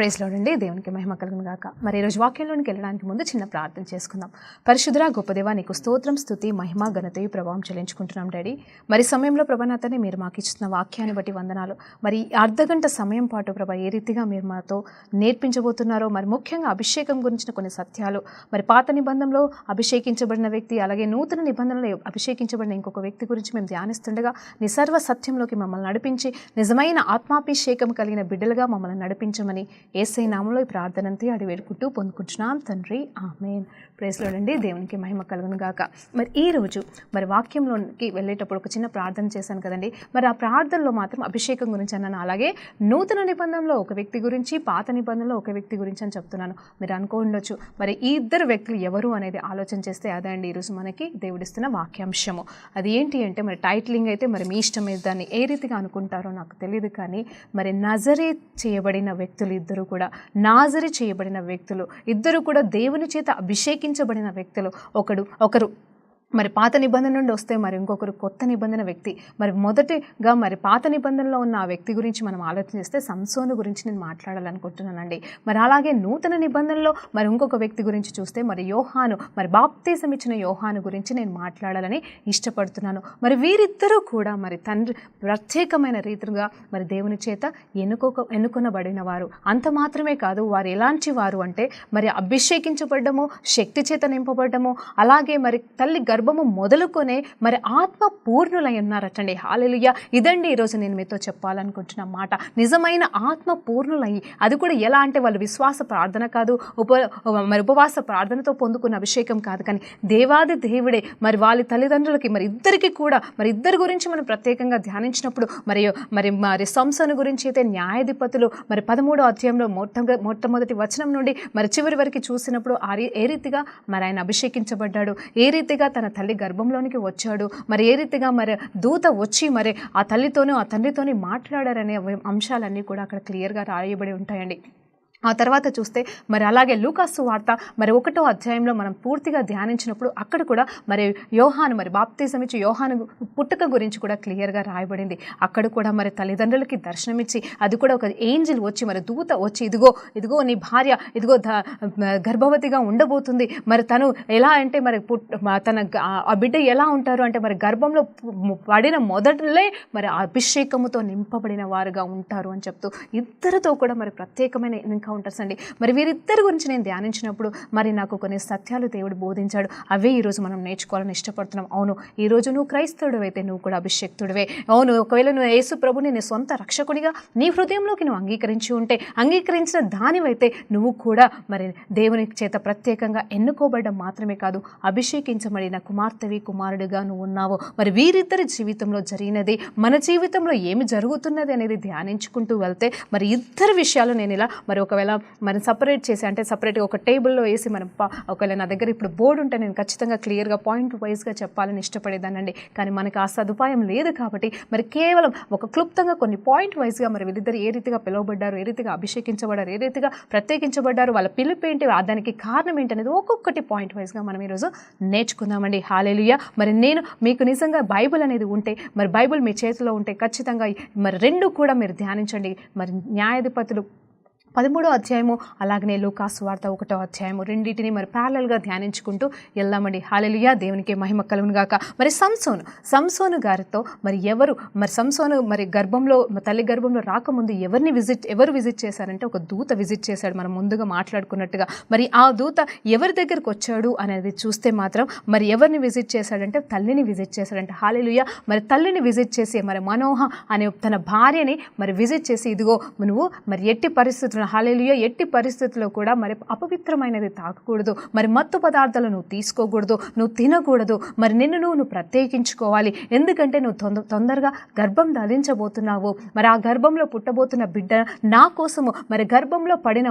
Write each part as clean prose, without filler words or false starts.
Praise lord అండి. దేవునికి మహిమ కలుగును గాక. మరి ఈరోజు వాక్యంలోనికి వెళ్ళడానికి ముందు చిన్న ప్రార్థన చేసుకుందాం. పరిశుద్ధ గొప్ప దేవా, నీకు స్తోత్రం, స్తుతి, మహిమ, ఘనతయు, ప్రభావం చెల్లించుకుంటున్నాం డాడీ. మరి సమయంలో ప్రభానాతనే మీరు మాకు ఇచ్చిన వాక్యాన్ని బట్టి వందనాలు. మరి అర్ధగంట సమయం పాటు ప్రభా ఏ రీతిగా మీరు మాతో నేర్పించబోతున్నారో, మరి ముఖ్యంగా అభిషేకం గురించిన కొన్ని సత్యాలు, మరి పాత నిబంధనలో అభిషేకించబడిన వ్యక్తి, అలాగే నూతన నిబంధనలో అభిషేకించబడిన ఇంకొక వ్యక్తి గురించి మేము ధ్యానిస్తుండగా నీ సర్వ సత్యంలోకి మమ్మల్ని నడిపించి నిజమైన ఆత్మాభిషేకం కలిగిన బిడ్డలుగా మమ్మల్ని నడిపించమని యేసయ్య నామములో ఈ ప్రార్థనంతే అడిగి వేడుకుంటూ పొందుకుంటున్నాం తండ్రి, ఆమేన్. ప్రైజ్ లార్డ్ అండి. దేవునికి మహిమ కలుగును గాక. మరి ఈరోజు మరి వాక్యంలోకి వెళ్ళేటప్పుడు ఒక చిన్న ప్రార్థన చేశాను కదండి. మరి ఆ ప్రార్థనలో మాత్రం అభిషేకం గురించి అన్నాను, అలాగే నూతన నిబంధనలో ఒక వ్యక్తి గురించి, పాత నిబంధనలో ఒక వ్యక్తి గురించి అని చెప్తున్నాను. మీరు అనుకోండొచ్చు మరి ఈ ఇద్దరు వ్యక్తులు ఎవరు అనేది ఆలోచన చేస్తే అదే అండి ఈరోజు మనకి దేవుడిస్తున్న వాక్యాంశము. అది ఏంటి అంటే మరి టైటిలింగ్ అయితే మరి మీ ఇష్టం మీద దాన్ని ఏ రీతిగా అనుకుంటారో నాకు తెలియదు, కానీ మరి నజరే చేయబడిన వ్యక్తులు ఇద్దరు కూడా, నాజరీ చేయబడిన వ్యక్తులు ఇద్దరు కూడా దేవుని చేత అభిషేకించబడిన వ్యక్తులు. ఒకరు మరి పాత నిబంధన నుండి వస్తే మరి ఇంకొకరు కొత్త నిబంధన వ్యక్తి. మరి మొదటిగా మరి పాత నిబంధనలో ఉన్న ఆ వ్యక్తి గురించి మనం ఆలోచన చేస్తే సంసోను గురించి నేను మాట్లాడాలనుకుంటున్నానండి. మరి అలాగే నూతన నిబంధనలో మరి ఇంకొక వ్యక్తి గురించి చూస్తే మరి యోహాను, మరి బాప్తిసం ఇచ్చిన యోహాను గురించి నేను మాట్లాడాలని ఇష్టపడుతున్నాను. మరి వీరిద్దరూ కూడా మరి తండ్రి ప్రత్యేకమైన రీతిగా మరి దేవుని చేత ఎన్నుకొనబడిన వారు. అంత మాత్రమే కాదు, వారు ఎలాంటి వారు అంటే మరి అభిషేకించబడ్డము, శక్తి చేత నింపబడ్డము, అలాగే మరి తల్లి గర్భము మొదలుకొనే మరి ఆత్మ పూర్ణులై ఉన్నారటండి. హల్లెలూయా. ఇదండి ఈరోజు నేను మీతో చెప్పాలనుకుంటున్న మాట. నిజమైన ఆత్మ పూర్ణులయ్యి, అది కూడా ఎలా అంటే వాళ్ళు విశ్వాస ప్రార్థన కాదు, ఉపవాస ప్రార్థనతో పొందుకున్న అభిషేకం కాదు, కానీ దేవాది దేవుడే మరి వాళ్ళ తల్లిదండ్రులకి మరి ఇద్దరికి కూడా మరి ఇద్దరి గురించి మనం ప్రత్యేకంగా ధ్యానించినప్పుడు మరి సంసోను గురించి అయితే న్యాయాధిపతులు మరి 13వ అధ్యాయంలో మొట్టమొదటి వచనం నుండి మరి చివరి వరకు చూసినప్పుడు ఏ రీతిగా మరి ఆయన అభిషేకించబడ్డాడు, ఏ రీతిగా తన తల్లి గర్భంలోనికి వచ్చాడు, మరి ఏ రీతిగా మరి దూత వచ్చి మరి ఆ తల్లితోనూ ఆ తండ్రితోని మాట్లాడారనే అంశాలన్నీ కూడా అక్కడ క్లియర్గా రాయబడి ఉంటాయండి. ఆ తర్వాత చూస్తే మరి అలాగే లూకాసు వార్త మరి 1వ అధ్యాయంలో మనం పూర్తిగా ధ్యానించినప్పుడు అక్కడ కూడా మరి యోహాను, మరి బాప్తిసం ఇచ్చి యోహాను పుట్టుక గురించి కూడా క్లియర్గా రాయబడింది. అక్కడ కూడా మరి తల్లిదండ్రులకి దర్శనమిచ్చి, అది కూడా ఒక ఏంజిల్ వచ్చి మరి దూత వచ్చి ఇదిగో నీ భార్య ఇదిగో గర్భవతిగా ఉండబోతుంది, మరి తను ఎలా అంటే మరి తన ఆ బిడ్డ ఎలా ఉంటారు అంటే మరి గర్భంలో పడిన మొదటిలే మరి అభిషేకముతో నింపబడిన వారుగా ఉంటారు అని చెప్తూ ఇద్దరితో కూడా మరి ప్రత్యేకమైన ఎన్కౌంటర్స్ అండి. మరి వీరిద్దరి గురించి నేను ధ్యానించినప్పుడు మరి నాకు కొన్ని సత్యాలు దేవుడు బోధించాడు. అవే ఈరోజు మనం నేర్చుకోవాలని ఇష్టపడుతున్నాం. అవును, ఈరోజు నువ్వు క్రైస్తవుడు అయితే నువ్వు కూడా అభిషేక్తుడివే. అవును, ఒకవేళ నువ్వు యేసు ప్రభుని నీ సొంత రక్షకునిగా నీ హృదయంలోకి నువ్వు అంగీకరించి ఉంటే, అంగీకరించిన దానివైతే నువ్వు కూడా మరి దేవుని చేత ప్రత్యేకంగా ఎన్నుకోబడ్డం మాత్రమే కాదు, అభిషేకించబడిన కుమార్తెవి, కుమారుడిగా నువ్వు ఉన్నావు. మరి వీరిద్దరి జీవితంలో జరిగినది, మన జీవితంలో ఏమి జరుగుతున్నది అనేది ధ్యానించుకుంటూ వెళ్తే మరి ఇద్దరు విషయాలు నేను ఇలా మరి ఒకవేళ మనం సపరేట్ చేసి అంటే సపరేట్గా ఒక టేబుల్లో వేసి మనం ఒకవేళ నా దగ్గర ఇప్పుడు బోర్డు ఉంటే నేను ఖచ్చితంగా క్లియర్గా పాయింట్ వైజ్గా చెప్పాలని ఇష్టపడేదానండి. కానీ మనకు ఆ సదుపాయం లేదు కాబట్టి మరి కేవలం ఒక క్లుప్తంగా కొన్ని పాయింట్ వైజ్గా మరి వీళ్ళిద్దరు ఏ రీతిగా పిలువబడ్డారు, ఏ రీతిగా అభిషేకించబడ్డారు, ఏ రీతిగా ప్రత్యేకించబడ్డారు, వాళ్ళ పిలుపు ఏంటి, దానికి కారణం ఏంటి అనేది ఒక్కొక్కటి పాయింట్ వైజ్గా మనం ఈరోజు నేర్చుకుందామండి. హల్లెలూయా. మరి నేను మీకు నిజంగా బైబిల్ అనేది ఉంటే, మరి బైబిల్ మీ చేతిలో ఉంటే ఖచ్చితంగా మరి రెండు కూడా మీరు ధ్యానించండి. మరి న్యాయాధిపతులు 13వ అధ్యాయము, అలాగనే లూకాసు వార్త 1వ అధ్యాయము, రెండింటిని మరి ప్యారలల్గా ధ్యానించుకుంటూ వెళ్దామండి. హల్లెలూయా. దేవునికి మహిమ కలుగును గాక. మరి సంసోను గారితో మరి సంసోను మరి తల్లి గర్భంలో రాకముందు ఎవరు విజిట్ చేశారంటే ఒక దూత విజిట్ చేశాడు. మనం ముందుగా మాట్లాడుకున్నట్టుగా మరి ఆ దూత ఎవరి దగ్గరికి వచ్చాడు అనేది చూస్తే మాత్రం మరి ఎవరిని విజిట్ చేశాడంటే తల్లిని విజిట్ చేశాడంటే. హల్లెలూయా. మరి తల్లిని విజిట్ చేసి మరి మనోహ అనే తన భార్యని మరి విజిట్ చేసి, ఇదిగో నువ్వు మరి ఎట్టి పరిస్థితుల్లో, హల్లెలూయా, ఎట్టి పరిస్థితుల్లో కూడా మరి అపవిత్రమైనది తాకకూడదు, మరి మత్తు పదార్థాలు నువ్వు తీసుకోకూడదు, నువ్వు తినకూడదు, మరి నిన్ను నువ్వు ప్రత్యేకించుకోవాలి, ఎందుకంటే నువ్వు తొందరగా గర్భం ధరించబోతున్నావు, మరి ఆ గర్భంలో పుట్టబోతున్న బిడ్డ నా కోసము మరి గర్భంలో పడిన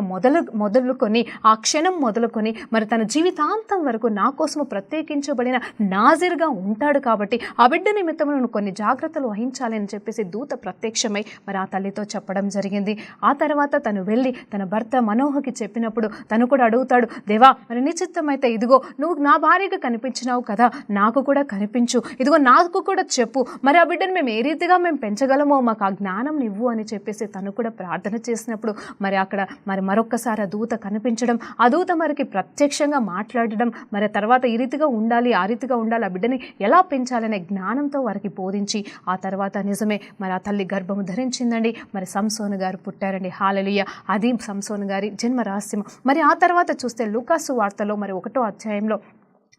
మొదలుకొని ఆ క్షణం మొదలుకొని మరి తన జీవితాంతం వరకు నా కోసము ప్రత్యేకించబడిన నాజిర్గా ఉంటాడు, కాబట్టి ఆ బిడ్డ నిమిత్తం నువ్వు కొన్ని జాగ్రత్తలు వహించాలని చెప్పేసి దూత ప్రత్యక్షమై మరి ఆ తల్లితో చెప్పడం జరిగింది. ఆ తర్వాత తను వెళ్ళి తల్లి తన భర్త మనోహకి చెప్పినప్పుడు తను కూడా అడుగుతాడు, దేవా మరి నిశ్చిత్తమైతే ఇదిగో నువ్వు నా భార్యగా కనిపించినావు కదా, నాకు కూడా కనిపించు, ఇదిగో నాకు కూడా చెప్పు, మరి ఆ బిడ్డను మేము ఏ రీతిగా మేము పెంచగలమో మాకు ఆ జ్ఞానం ఇవ్వు అని చెప్పేసి తను కూడా ప్రార్థన చేసినప్పుడు మరి అక్కడ మరి మరొక్కసారి ఆ దూత కనిపించడం, ఆ దూత మరికి ప్రత్యక్షంగా మాట్లాడడం, మరి తర్వాత ఈ రీతిగా ఉండాలి ఆ రీతిగా ఉండాలి, ఆ బిడ్డని ఎలా పెంచాలనే జ్ఞానంతో వారికి బోధించి ఆ తర్వాత నిజమే మరి ఆ తల్లి గర్భము ధరించిందండి. మరి సంసోను గారు పుట్టారండి. హల్లెలూయా. అది సంసోను గారి జన్మ రహస్యం. మరి ఆ తర్వాత చూస్తే లూకాసు వార్తలో మరి 1వ అధ్యాయంలో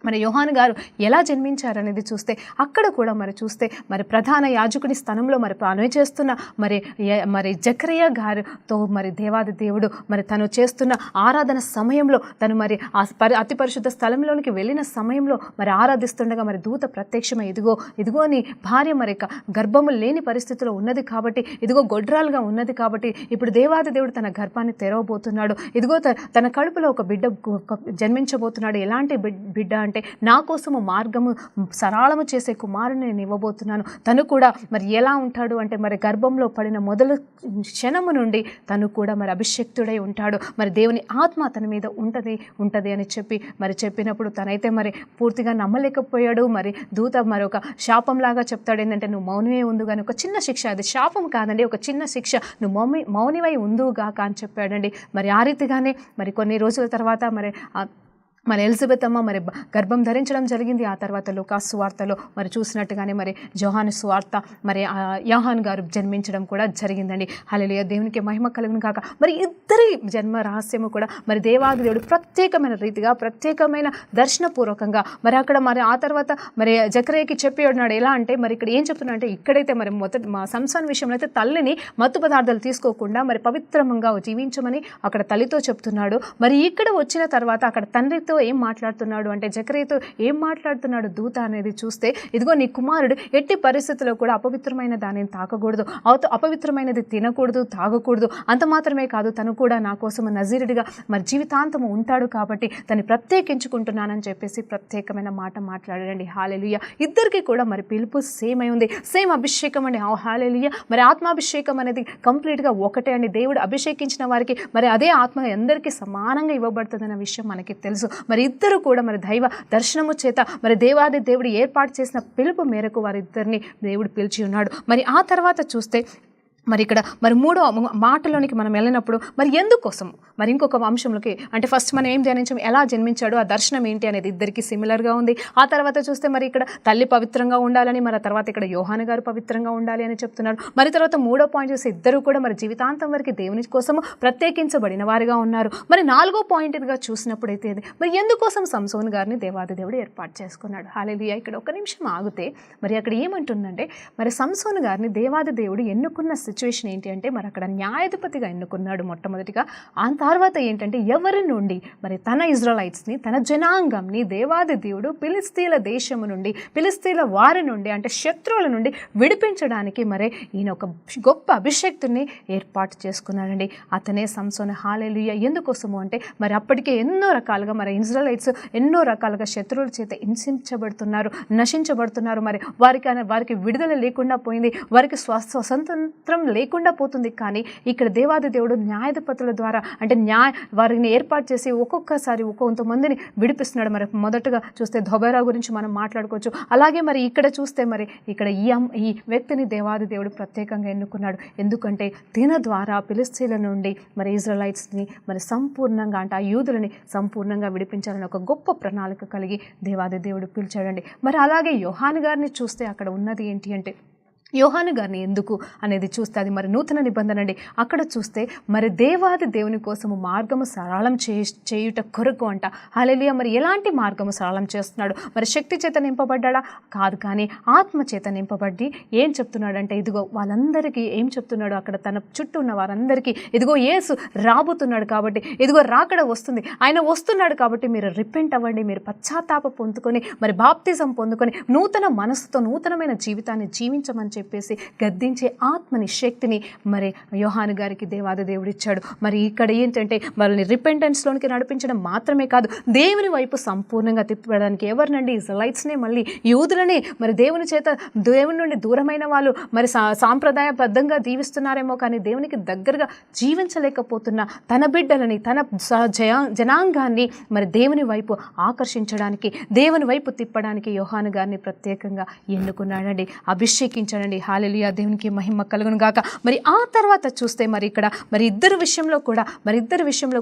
మరి యోహాను గారు ఎలా జన్మించారనేది చూస్తే అక్కడ కూడా మరి చూస్తే మరి ప్రధాన యాజకుడి స్థానంలో మరి పని చేస్తున్న మరి జకరియా గారితో మరి దేవాది దేవుడు మరి తను చేస్తున్న ఆరాధన సమయంలో తను మరి ఆ అతి పరిశుద్ధ స్థలంలోనికి వెళ్ళిన సమయంలో మరి ఆరాధిస్తుండగా మరి దూత ప్రత్యక్షమై ఇదిగో నీ భార్య మరి గర్భము లేని పరిస్థితిలో ఉన్నది కాబట్టి, ఇదిగో గొడ్రాలుగా ఉన్నది కాబట్టి ఇప్పుడు దేవాది దేవుడు తన గర్భాన్ని తెరవబోతున్నాడు, ఇదిగో తన కడుపులో ఒక బిడ్డ జన్మించబోతున్నాడు. ఎలాంటి బిడ్డ అంటే నా కోసము మార్గము సరళము చేసే కుమారుని నేను ఇవ్వబోతున్నాను. తను కూడా మరి ఎలా ఉంటాడు అంటే మరి గర్భంలో పడిన మొదలు క్షణము నుండి తను కూడా మరి అభిషక్తుడై ఉంటాడు, మరి దేవుని ఆత్మ తన మీద ఉంటుంది అని చెప్పినప్పుడు తనైతే మరి పూర్తిగా నమ్మలేకపోయాడు. మరి దూత మరి ఒక శాపంలాగా చెప్తాడు, ఏంటంటే నువ్వు మౌనమే ఉండు కానీ, ఒక చిన్న శిక్ష, అది శాపం కాదండి, ఒక చిన్న శిక్ష, నువ్వు మౌనివై ఉందువుగాక అని చెప్పాడండి. మరి ఆ రీతిగానే మరి కొన్ని రోజుల తర్వాత మరి ఎలిజబెత్ అమ్మ మరి గర్భం ధరించడం జరిగింది. ఆ తర్వాత లూకాసు సువార్తలో మరి చూసినట్టుగానే మరి యోహాను సువార్త మరి యోహాను గారు జన్మించడం కూడా జరిగిందండి. హల్లెలూయా. దేవునికి మహిమ కలుగును కాక. మరి ఇద్దరి జన్మ రహస్యము కూడా మరి దేవాది దేవుడు ప్రత్యేకమైన రీతిగా ప్రత్యేకమైన దర్శనపూర్వకంగా మరి అక్కడ మరి ఆ తర్వాత మరి జకరియకి చెప్పి ఉన్నాడు. ఎలా అంటే మరి ఇక్కడ ఏం చెప్తున్నా అంటే, ఇక్కడైతే మరి మా సంసాన్ విషయంలో అయితే తల్లిని మత్తు పదార్థాలు తీసుకోకుండా మరి పవిత్రంగా జీవించమని అక్కడ తల్లితో చెప్తున్నాడు. మరి ఇక్కడ వచ్చిన తర్వాత అక్కడ తండ్రితో ఏం మాట్లాడుతున్నాడు అంటే, జకరియతో ఏం మాట్లాడుతున్నాడు దూత అనేది చూస్తే, ఇదిగో నీ కుమారుడు ఎట్టి పరిస్థితుల్లో కూడా అపవిత్రమైన దానిని తాకకూడదు, అపవిత్రమైనది తినకూడదు, తాగకూడదు, అంత మాత్రమే కాదు తను కూడా నా కోసం నజీరుడిగా మరి జీవితాంతము ఉంటాడు కాబట్టి తను ప్రత్యేకించుకుంటున్నానని చెప్పేసి ప్రత్యేకమైన మాట మాట్లాడాడండి. హల్లెలూయా. ఇద్దరికి కూడా మరి పిలుపు సేమ్ అయి ఉంది, సేమ్ అభిషేకం అండి. హల్లెలూయా. మరి ఆత్మాభిషేకం అనేది కంప్లీట్గా ఒకటే అండి. దేవుడు అభిషేకించిన వారికి మరి అదే ఆత్మ అందరికీ సమానంగా ఇవ్వబడుతుందన్న విషయం మనకి తెలుసు. మరి ఇద్దరు కూడా మరి దైవ దర్శనము చేత మరి దేవాది దేవుడు ఏర్పాటు చేసిన పిలుపు మేరకు వారిద్దరిని దేవుడు పిలిచి ఉన్నాడు. మరి ఆ తర్వాత చూస్తే మరి ఇక్కడ మరి 3వ మాటలోనికి మనం వెళ్ళినప్పుడు మరి ఎందుకోసం మరి ఇంకొక అంశంలోకి అంటే ఫస్ట్ మనం ఏం ధ్యానించాం, ఎలా జన్మించాడు, ఆ దర్శనం ఏంటి అనేది ఇద్దరికి సిమిలర్గా ఉంది. ఆ తర్వాత చూస్తే మరి ఇక్కడ తల్లి పవిత్రంగా ఉండాలని, మరి తర్వాత ఇక్కడ యోహాను గారు పవిత్రంగా ఉండాలి అని చెప్తున్నాడు. మరి తర్వాత 3వ పాయింట్ చూస్తే ఇద్దరు కూడా మరి జీవితాంతం వరకు దేవుని కోసము ప్రత్యేకించబడిన వారిగా ఉన్నారు. మరి 4వ పాయింట్గా చూసినప్పుడు అయితే మరి ఎందుకోసం సంసోను గారిని దేవాది దేవుడు ఏర్పాటు చేసుకున్నాడు. హల్లెలూయా. ఇక్కడ ఒక నిమిషం ఆగితే మరి అక్కడ ఏమంటుందంటే, మరి సంసోను గారిని దేవాది దేవుడు ఎన్నుకున్న సిచ్యువేషన్ ఏంటి అంటే, మరి అక్కడ న్యాయాధిపతిగా ఎన్నుకున్నాడు మొట్టమొదటిగా. ఆ తర్వాత ఏంటంటే ఎవరి నుండి మరి తన ఇజ్రాయెలైట్స్ని, తన జనాంగంని దేవాది దేవుడు ఫిలిస్తీన్ల దేశము నుండి, ఫిలిస్తీన్ల వారి నుండి అంటే శత్రువుల నుండి విడిపించడానికి మరి ఈయన ఒక గొప్ప అభిషేక్తుని ఏర్పాటు చేసుకున్నాడండి. అతనే సంసోను. హల్లెలూయా. ఎందుకోసము అంటే మరి అప్పటికే ఎన్నో రకాలుగా మరి ఇజ్రాయెలైట్స్ ఎన్నో రకాలుగా శత్రువుల చేత హింసించబడుతున్నారు, నశించబడుతున్నారు. మరి వారికి విడుదల లేకుండా పోయింది, వారికి స్వతంత్రం లేకుండా పోతుంది. కానీ ఇక్కడ దేవాది దేవుడు న్యాయాధిపతుల ద్వారా అంటే వారిని ఏర్పాటు చేసి ఒక్కొక్కసారి కొంతమందిని విడిపిస్తున్నాడు. మరి మొదటగా చూస్తే ధోబేరా గురించి మనం మాట్లాడుకోవచ్చు. అలాగే మరి ఇక్కడ చూస్తే మరి ఇక్కడ ఈ వ్యక్తిని దేవాది దేవుడు ప్రత్యేకంగా ఎన్నుకున్నాడు. ఎందుకంటే దీని ద్వారా ఫిలిస్తీన్ల నుండి మరి ఇజ్రాయెలైట్స్ని మరి సంపూర్ణంగా అంటే ఆ యూదులని సంపూర్ణంగా విడిపించాలని ఒక గొప్ప ప్రణాళిక కలిగి దేవాది దేవుడు పిలిచాడండి. మరి అలాగే యోహాను గారిని చూస్తే అక్కడ ఉన్నది ఏంటి అంటే, యోహాను గారిని ఎందుకు అనేది చూస్తే అది మరి నూతన నిబంధన అండి. అక్కడ చూస్తే మరి దేవాది దేవుని కోసము మార్గము సరళం చేయుట కొరకు అంట. హల్లెలూయా. మరి ఎలాంటి మార్గము సరళం చేస్తున్నాడు? మరి శక్తి చేత నింపబడ్డా కాదు, కానీ ఆత్మ చేత నింపబడి ఏం చెప్తున్నాడంటే, ఇదిగో వాళ్ళందరికీ ఏం చెప్తున్నాడు, అక్కడ తన చుట్టూ ఉన్న వారందరికీ ఇదిగో యేసు రాబోతున్నాడు కాబట్టి, ఇదిగో రాకడ వస్తుంది, ఆయన వస్తున్నాడు కాబట్టి మీరు రిపెంట్ అవ్వండి, మీరు పశ్చాత్తాప పొందుకొని మరి బాప్తిజం పొందుకొని నూతన మనసుతో నూతనమైన జీవితాన్ని జీవించమని చెప్పి చెప్పేసి గద్దించే ఆత్మని, శక్తిని మరి యోహాను గారికి దేవాది దేవుడు ఇచ్చాడు. మరి ఇక్కడ ఏంటంటే వాళ్ళని రిపెంటెన్స్లోనికి నడిపించడం మాత్రమే కాదు, దేవుని వైపు సంపూర్ణంగా తిప్పడానికి ఎవరినండి? ఇజ్రాయిల్స్నే, మళ్ళీ యూదులనే. మరి దేవుని నుండి దూరమైన వాళ్ళు మరి సాంప్రదాయబద్ధంగా దీవిస్తున్నారేమో కానీ దేవునికి దగ్గరగా జీవించలేకపోతున్న తన బిడ్డలని, తన జనాంగాన్ని మరి దేవుని వైపు ఆకర్షించడానికి, దేవుని వైపు తిప్పడానికి యోహాను గారిని ప్రత్యేకంగా ఎన్నుకున్నాడండి, అభిషేకించాడండి. హల్లెలూయా, దేవునికి మహిమ కలుగును గాక. మరి ఆ తర్వాత చూస్తే మరి ఇక్కడ మరి ఇద్దరి విషయంలో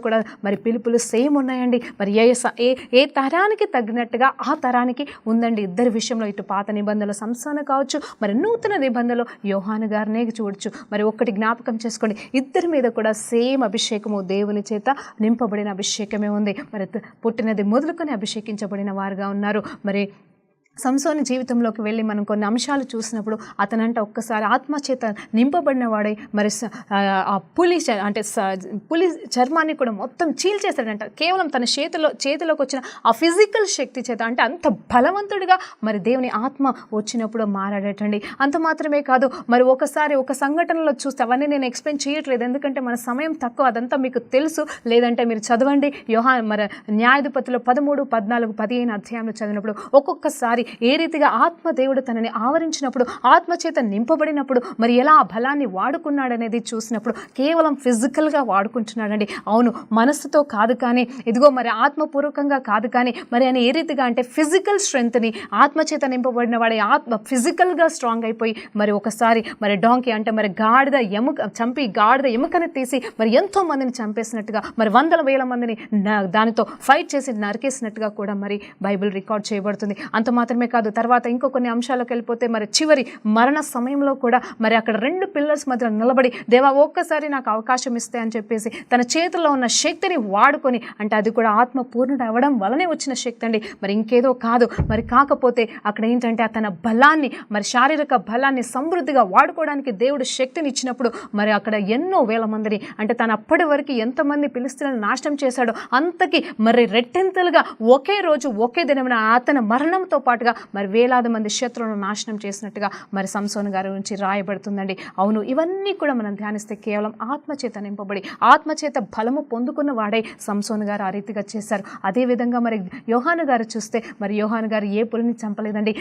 కూడా మరి పిలుపులు సేమ్ ఉన్నాయండి. మరి ఏ తరానికి తగినట్టుగా ఆ తరానికి ఉందండి. ఇద్దరి విషయంలో ఇటు పాత నిబంధనల సంస్థాన కావచ్చు, మరి నూతన నిబంధనలో యోహాను గారినే చూడొచ్చు. మరి ఒక్కటి జ్ఞాపకం చేసుకోండి, ఇద్దరి మీద కూడా సేమ్ అభిషేకము, దేవుని చేత నింపబడిన అభిషేకమే ఉంది. మరి పుట్టినది మొదలుకొని అభిషేకించబడిన వారుగా ఉన్నారు. మరి సంసోని జీవితంలోకి వెళ్ళి మనం కొన్ని అంశాలు చూసినప్పుడు అతనంట ఒక్కసారి ఆత్మచేత నింపబడిన వాడై మరి ఆ పులి చర్మాన్ని కూడా మొత్తం చీల్చేశాడంట. కేవలం తన చేతిలోకి వచ్చిన ఆ ఫిజికల్ శక్తి చేత, అంటే అంత బలవంతుడిగా మరి దేవుని ఆత్మ వచ్చినప్పుడు మారాడటండి. అంత మాత్రమే కాదు, మరి ఒకసారి ఒక సంఘటనలో చూస్తే, అవన్నీ నేను ఎక్స్ప్లెయిన్ చేయట్లేదు ఎందుకంటే మన సమయం తక్కువ, అదంతా మీకు తెలుసు, లేదంటే మీరు చదవండి. మరి న్యాయాధిపతులు 13, 14, 15 అధ్యాయంలో చదివినప్పుడు ఒక్కొక్కసారి ఏ రీతిగా ఆత్మదేవుడు తనని ఆవరించినప్పుడు, ఆత్మచేత నింపబడినప్పుడు మరి ఎలా ఆ బలాన్ని వాడుకున్నాడనేది చూసినప్పుడు కేవలం ఫిజికల్గా వాడుకుంటున్నాడండి. అవును, మనస్సుతో కాదు కానీ, ఇదిగో మరి ఆత్మపూర్వకంగా కాదు కానీ, మరి ఆయన ఏ రీతిగా అంటే ఫిజికల్ స్ట్రెంగ్త్ని, ఆత్మచేత నింపబడిన వాడి ఆత్మ ఫిజికల్గా స్ట్రాంగ్ అయిపోయి మరి ఒకసారి మరి డాంకీ అంటే మరి గాడిద ఎముకని తీసి మరి ఎంతో మందిని చంపేసినట్టుగా, మరి వందల వేల మందిని దానితో ఫైట్ చేసి నరికేసినట్టుగా కూడా మరి బైబిల్ రికార్డ్ చేయబడుతుంది. అంత మాత్రమే కాదు, తర్వాత ఇంకో కొన్ని అంశాలకు వెళ్ళిపోతే మరి చివరి మరణ సమయంలో కూడా మరి అక్కడ 2 పిల్లర్స్ మధ్య నిలబడి, దేవా ఒక్కసారి నాకు అవకాశం ఇస్తే అని చెప్పేసి తన చేతిలో ఉన్న శక్తిని వాడుకొని, అంటే అది కూడా ఆత్మ పూర్ణుడు అవ్వడం వలనే వచ్చిన శక్తి అండి, మరి ఇంకేదో కాదు. మరి కాకపోతే అక్కడ ఏంటంటే తన బలాన్ని, మరి శారీరక బలాన్ని సమృద్ధిగా వాడుకోవడానికి దేవుడు శక్తిని ఇచ్చినప్పుడు మరి అక్కడ ఎన్నో వేల మందిని, అంటే తను అప్పటి వరకు ఎంతమంది ఫిలిష్తీయులను నాశనం చేశాడో అంతకి మరి రెట్టింతలుగా ఒకే రోజు ఒకే దినమున అతని మరణంతో పాటుగా మరి వేలాది మంది శత్రువులను నాశనం చేసినట్టుగా మరి సంసోను గారి గురించి రాయబడుతుందండి. అవును, ఇవన్నీ కూడా మనం ధ్యానిస్తే కేవలం ఆత్మచేత నింపబడి ఆత్మచేత బలము పొందుకున్న వాడే సంసోను గారు ఆ రీతిగా చేశారు. అదేవిధంగా మరి యోహాను గారు చూస్తే మరి యోహాను గారు ఏ పులిని చంపలేదండి.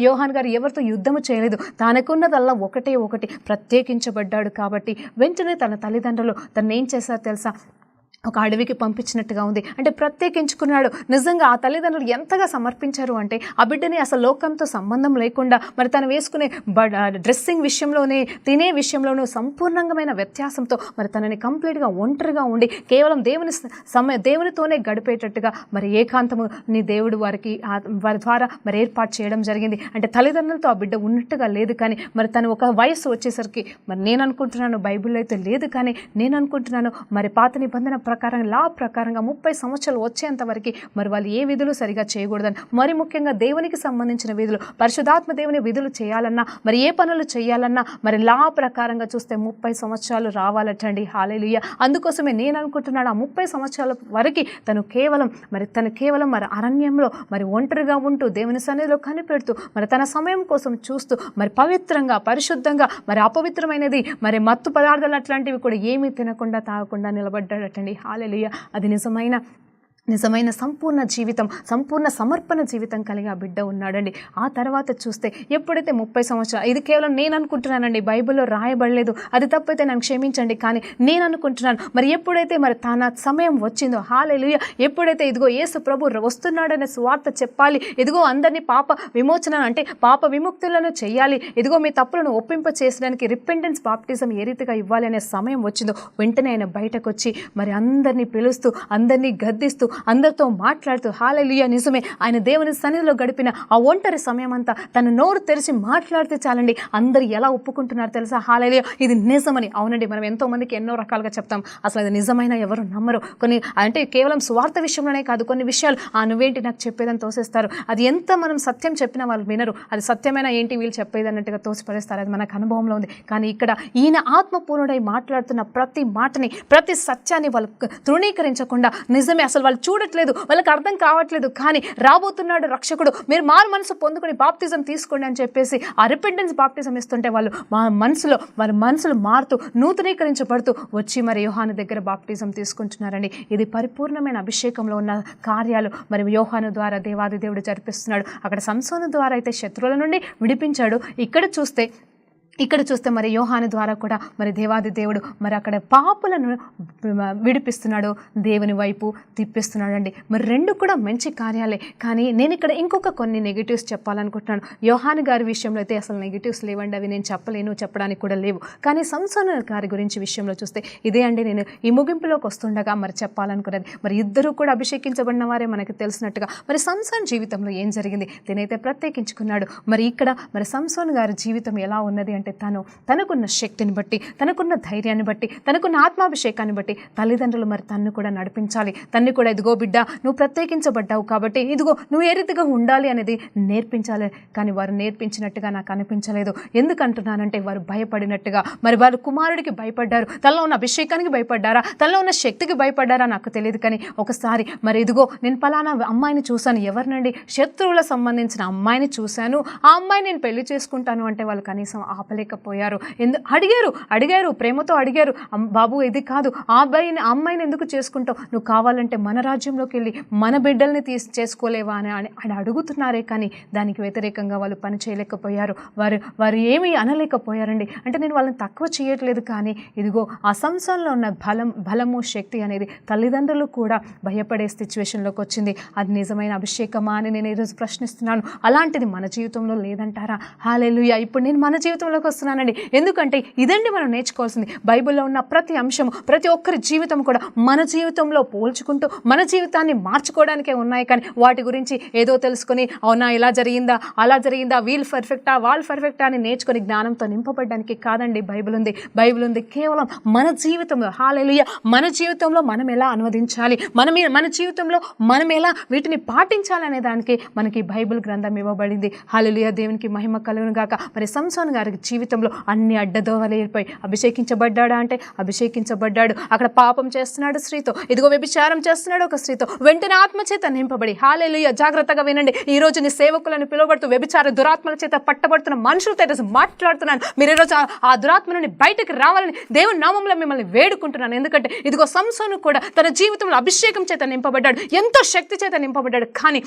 యోహాను గారు ఎవరితో యుద్ధము చేయలేదు. తనకున్నదల్లా ఒకటి ప్రత్యేకించబడ్డాడు కాబట్టి వెంటనే తన తల్లిదండ్రులు తను ఏం చేశారో తెలుసా? ఒక అడవికి పంపించినట్టుగా ఉంది. అంటే ప్రత్యేకించుకున్నాడు. నిజంగా ఆ తల్లిదండ్రులు ఎంతగా సమర్పించారు అంటే ఆ బిడ్డని అసలు లోకంతో సంబంధం లేకుండా మరి తను వేసుకునే డ్రెస్సింగ్ విషయంలోనే, తినే విషయంలోనూ సంపూర్ణమైన వ్యత్యాసంతో మరి తనని కంప్లీట్గా ఒంటరిగా ఉండి కేవలం దేవునితోనే గడిపేటట్టుగా మరి ఏకాంతము నీ దేవుడు వారి ద్వారా మరి ఏర్పాటు చేయడం జరిగింది. అంటే తల్లిదండ్రులతో ఆ బిడ్డ ఉన్నట్టుగా లేదు. కానీ మరి తను ఒక వయస్సు వచ్చేసరికి మరి నేను అనుకుంటున్నాను, బైబిల్లో అయితే లేదు కానీ నేను అనుకుంటున్నాను మరి పాత నిబంధన లా ప్రకారంగా 30 సంవత్సరాలు వచ్చేంత వరకు మరి వాళ్ళు ఏ విధులు సరిగా చేయకూడదని, మరి ముఖ్యంగా దేవునికి సంబంధించిన విధులు, పరిశుద్ధాత్మ దేవుని విధులు చేయాలన్నా, మరి ఏ పనులు చేయాలన్నా మరి లా ప్రకారంగా చూస్తే 30 సంవత్సరాలు రావాలటండి. హల్లెలూయా. అందుకోసమే నేను అనుకుంటున్నాను ఆ 30 సంవత్సరాల వరకు తను కేవలం మరి అరణ్యంలో మరి ఒంటరిగా ఉంటూ దేవుని సన్నిధిలో కనిపెడుతూ మరి తన సమయం కోసం చూస్తూ మరి పవిత్రంగా, పరిశుద్ధంగా, మరి అపవిత్రమైనది మరి మత్తు పదార్థాలు అట్లాంటివి కూడా ఏమీ తినకుండా తాగకుండా నిలబడ్డాడటండి. హల్లెలూయా. అది నిజమైన సంపూర్ణ జీవితం, సంపూర్ణ సమర్పణ జీవితం కలిగి ఆ బిడ్డ ఉన్నాడండి. ఆ తర్వాత చూస్తే ఎప్పుడైతే 30 సంవత్సరాలు, ఇది కేవలం నేను అనుకుంటున్నానండి, బైబిల్లో రాయబడలేదు, అది తప్పైతే నన్ను క్షమించండి, కానీ నేను అనుకుంటున్నాను మరి ఎప్పుడైతే మరి తన సమయం వచ్చిందో, హల్లెలూయా, ఎప్పుడైతే ఇదిగో యేసు ప్రభు వస్తున్నాడనే సువార్త చెప్పాలి, ఇదిగో అందరినీ పాప విమోచన అంటే పాప విముక్తులను చేయాలి, ఇదిగో మీ తప్పులను ఒప్పింప చేసడానికి రిపెంటెన్స్ బాప్టిజం ఏ రీతిగా ఇవ్వాలి అనే సమయం వచ్చిందో వెంటనే ఆయన బయటకు వచ్చి మరి అందరినీ పిలుస్తూ, అందరినీ గద్దిస్తూ, అందరితో మాట్లాడుతూ, హల్లెలూయా, నిజమే, ఆయన దేవుని సన్నిధిలో గడిపిన ఆ ఒంటరి సమయం అంతా తను నోరు తెరిచి మాట్లాడితే చాలండి, అందరు ఎలా ఒప్పుకుంటున్నారు తెలుసా? హల్లెలూయా, ఇది నిజమని. అవునండి, మనం ఎంతో మందికి ఎన్నో రకాలుగా చెప్తాం, అసలు అది నిజమైన ఎవరు నమ్మరు. కొన్ని అంటే కేవలం సువార్త విషయంలోనే కాదు, కొన్ని విషయాలు నువ్వేంటి నాకు చెప్పేదని తోసేస్తారు. అది ఎంత మనం సత్యం చెప్పినా వాళ్ళు వినరు, అది సత్యమైన ఏంటి వీళ్ళు చెప్పేది అన్నట్టుగా తోసిపడేస్తారు. అది మనకు అనుభవంలో ఉంది. కానీ ఇక్కడ ఈయన ఆత్మపూర్ణుడై మాట్లాడుతున్న ప్రతి మాటని, ప్రతి సత్యాన్ని వాళ్ళు తృణీకరించకుండా, నిజమే, అసలు వాళ్ళు చూడట్లేదు, వాళ్ళకి అర్థం కావట్లేదు. కానీ రాబోతున్నాడు రక్షకుడు, మీరు మారు మనసు పొందుకొని బాప్తిజం తీసుకోండి అని చెప్పేసి ఆ రిపెంటెన్స్ బాప్తిజం ఇస్తుంటే వాళ్ళు వారి మనసులు మారుతూ నూతనీకరించబడుతూ వచ్చి మరి యోహాను దగ్గర బాప్తిజం తీసుకుంటున్నారండి. ఇది పరిపూర్ణమైన అభిషేకంలో ఉన్న కార్యాలు మరి యోహాను ద్వారా దేవాది దేవుడు జరిపిస్తున్నాడు. అక్కడ సంసోను ద్వారా అయితే శత్రువుల నుండి విడిపించాడు. ఇక్కడ చూస్తే మరి యోహాను ద్వారా కూడా మరి దేవాది దేవుడు మరి అక్కడ పాపులను విడిపిస్తున్నాడు, దేవుని వైపు తిప్పిస్తున్నాడు అండి. మరి రెండు కూడా మంచి కార్యాలే. కానీ నేను ఇక్కడ ఇంకొక కొన్ని నెగిటివ్స్ చెప్పాలనుకుంటున్నాను. యోహాను గారి విషయంలో అయితే అసలు నెగిటివ్స్ లేవండి, అవి నేను చెప్పడానికి కూడా లేవు. కానీ సంసోను గారి గురించి విషయంలో చూస్తే ఇదే అండి నేను ఈ ముగింపులోకి వస్తుండగా మరి చెప్పాలనుకున్నది. మరి ఇద్దరు కూడా అభిషేకించబడిన వారే మనకి తెలిసినట్టుగా మరి సంసోను జీవితంలో ఏం జరిగింది, తినైతే ప్రత్యేకించుకున్నాడు. మరి ఇక్కడ మరి సంసోను గారి జీవితం ఎలా ఉన్నది అంటే తనకున్న శక్తిని బట్టి, తనకున్న ధైర్యాన్ని బట్టి, తనకున్న ఆత్మాభిషేకాన్ని బట్టి తల్లిదండ్రులు మరి తన్ను కూడా నడిపించాలి. తన్ను కూడా ఇదిగో బిడ్డ నువ్వు ప్రత్యేకించబడ్డావు కాబట్టి ఇదిగో నువ్వు ఏ రీతిగా ఉండాలి అనేది నేర్పించాలి. కానీ వారు నేర్పించినట్టుగా నాకు అనిపించలేదు. ఎందుకంటున్నానంటే వారు భయపడినట్టుగా మరి వారు కుమారుడికి భయపడ్డారు. తనలో ఉన్న అభిషేకానికి భయపడ్డారా, తనలో ఉన్న శక్తికి భయపడ్డారా నాకు తెలియదు. కానీ ఒకసారి మరి ఇదిగో నేను పలానా అమ్మాయిని చూశాను, ఎవరినండి, శత్రువుల సంబంధించిన అమ్మాయిని చూశాను, ఆ అమ్మాయి నేను పెళ్లి చేసుకుంటాను అంటే వాళ్ళు కనీసం ఆపలేకపోయారు. అడిగారు ప్రేమతో అడిగారు, బాబు ఇది కాదు, ఆ అమ్మాయిని ఎందుకు చేసుకుంటావు, నువ్వు కావాలంటే మన రాజ్యంలోకి వెళ్ళి మన బిడ్డల్ని చేసుకోలేవా అని అడుగుతున్నారే. కానీ దానికి వ్యతిరేకంగా వాళ్ళు పని చేయలేకపోయారు. వారు ఏమీ అనలేకపోయారండి. అంటే నేను వాళ్ళని తక్కువ చేయట్లేదు, కానీ ఇదిగో ఆ సంసారంలో ఉన్న బలము శక్తి అనేది తల్లిదండ్రులు కూడా భయపడే సిచ్యువేషన్లోకి వచ్చింది. అది నిజమైన అభిషేకమా అని నేను ఈరోజు ప్రశ్నిస్తున్నాను. అలాంటిది మన జీవితంలో లేదంటారా? హల్లెలూయా. ఇప్పుడు నేను మన జీవితంలోకి వస్తున్నానండి. ఎందుకంటే ఇదండి మనం నేర్చుకోవాల్సింది. బైబిల్లో ఉన్న ప్రతి అంశము, ప్రతి ఒక్కరి జీవితం కూడా మన జీవితంలో పోల్చుకుంటూ మన జీవితాన్ని మార్చుకోవడానికే ఉన్నాయి. కానీ వాటి గురించి ఏదో తెలుసుకొని అవునా ఇలా జరిగిందా అలా జరిగిందా, వీళ్ళు పర్ఫెక్టా వాళ్ళు పర్ఫెక్టా అని నేర్చుకొని జ్ఞానంతో నింపబడడానికి కాదండి బైబిల్ ఉంది కేవలం మన జీవితంలో. హల్లెలూయా. మన జీవితంలో మనం ఎలా అనువదించాలి, మన జీవితంలో మనం ఎలా వీటిని పాటించాలనే దానికి మనకి బైబిల్ గ్రంథం ఇవ్వబడింది. హల్లెలూయా. దేవునికి మహిమ కలుగును గాక. మరి సంసోను గారి జీవితంలో అన్ని అడ్డదోవలు ఏర్పై అభిషేకించబడ్డాడా అంటే అభిషేకించబడ్డాడు. అక్కడ పాపం చేస్తున్నాడు స్త్రీతో, ఇదిగో వ్యభిచారం చేస్తున్నాడు ఒక స్త్రీతో, వెంటనే ఆత్మచేత నింపబడి. హల్లెలూయా. జాగ్రత్తగా వినండి. ఈ రోజు నీ సేవకులను పిలువబడుతూ వ్యభిచార దురాత్మల చేత పట్టబడుతున్న మనుషులతో ఈరోజు మాట్లాడుతున్నాను. మీరు ఈరోజు ఆ దురాత్మ నుండి బయటకు రావాలని దేవుని నామంలో మిమ్మల్ని వేడుకుంటున్నాను. ఎందుకంటే ఇదిగో సంసోను కూడా తన జీవితంలో అభిషేకం చేత నింపబడ్డాడు, ఎంతో శక్తి చేత నింపబడ్డాడు. కానీ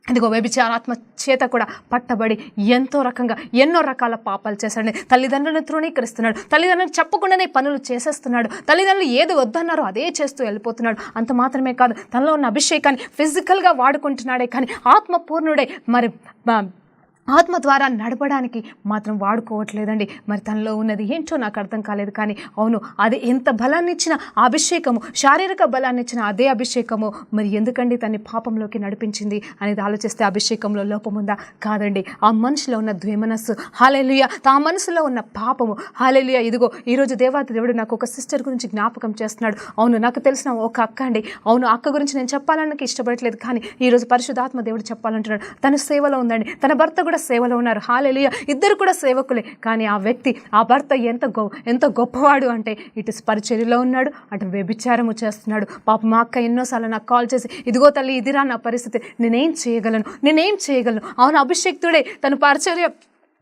ఇదిగో వ్యభిచారాత్మ చేత కూడా పట్టబడి ఎన్నో రకాల పాపాలు చేశాడు. తల్లిదండ్రులను తృణీకరిస్తున్నాడు, తల్లిదండ్రులకు చెప్పకుండానే పనులు చేసేస్తున్నాడు, తల్లిదండ్రులు ఏది వద్దన్నారో అదే చేస్తూ వెళ్ళిపోతున్నాడు. అంత మాత్రమే కాదు, తనలో ఉన్న అభిషేకాన్ని ఫిజికల్గా వాడుకుంటున్నాడే కానీ ఆత్మపూర్ణుడే మరి ఆత్మ ద్వారా నడపడానికి మాత్రం వాడుకోవట్లేదండి. మరి తనలో ఉన్నది ఏంటో నాకు అర్థం కాలేదు. కానీ అవును, అది ఎంత బలాన్ని ఇచ్చిన అభిషేకము, శారీరక బలాన్ని ఇచ్చిన అదే అభిషేకము మరి ఎందుకండి తన్ని పాపంలోకి నడిపించింది అనేది ఆలోచిస్తే అభిషేకంలో లోపముందా? కాదండి. ఆ మనిషిలో ఉన్న ద్వేమనస్సు. హల్లెలూయా. ఆ మనసులో ఉన్న పాపము. హల్లెలూయా. ఇదిగో ఈరోజు దేవాది దేవుడు నాకు ఒక సిస్టర్ గురించి జ్ఞాపకం చేస్తున్నాడు. అవును, నాకు తెలిసిన ఒక అక్క అండి. అవును, అక్క గురించి నేను చెప్పాలని ఇష్టపడట్లేదు, కానీ ఈరోజు పరిశుద్ధాత్మ దేవుడు చెప్పాలంటున్నాడు. తన సేవలో ఉందండి, తన భర్త కూడా సేవలో ఉన్నారు. హల్లెలూయా. ఇద్దరు కూడా సేవకులే. కానీ ఆ భర్త ఎంత గొప్పవాడు అంటే ఇటు పరిచర్యలో ఉన్నాడు, అటు వ్యభిచారము చేస్తున్నాడు. పాప మా అక్క ఎన్నోసార్లు నాకు కాల్ చేసి ఇదిగో తల్లి ఇదిరా నా పరిస్థితి, నేనేం చేయగలను. అవును, అభిషేక్తుడే, తను పరిచర్య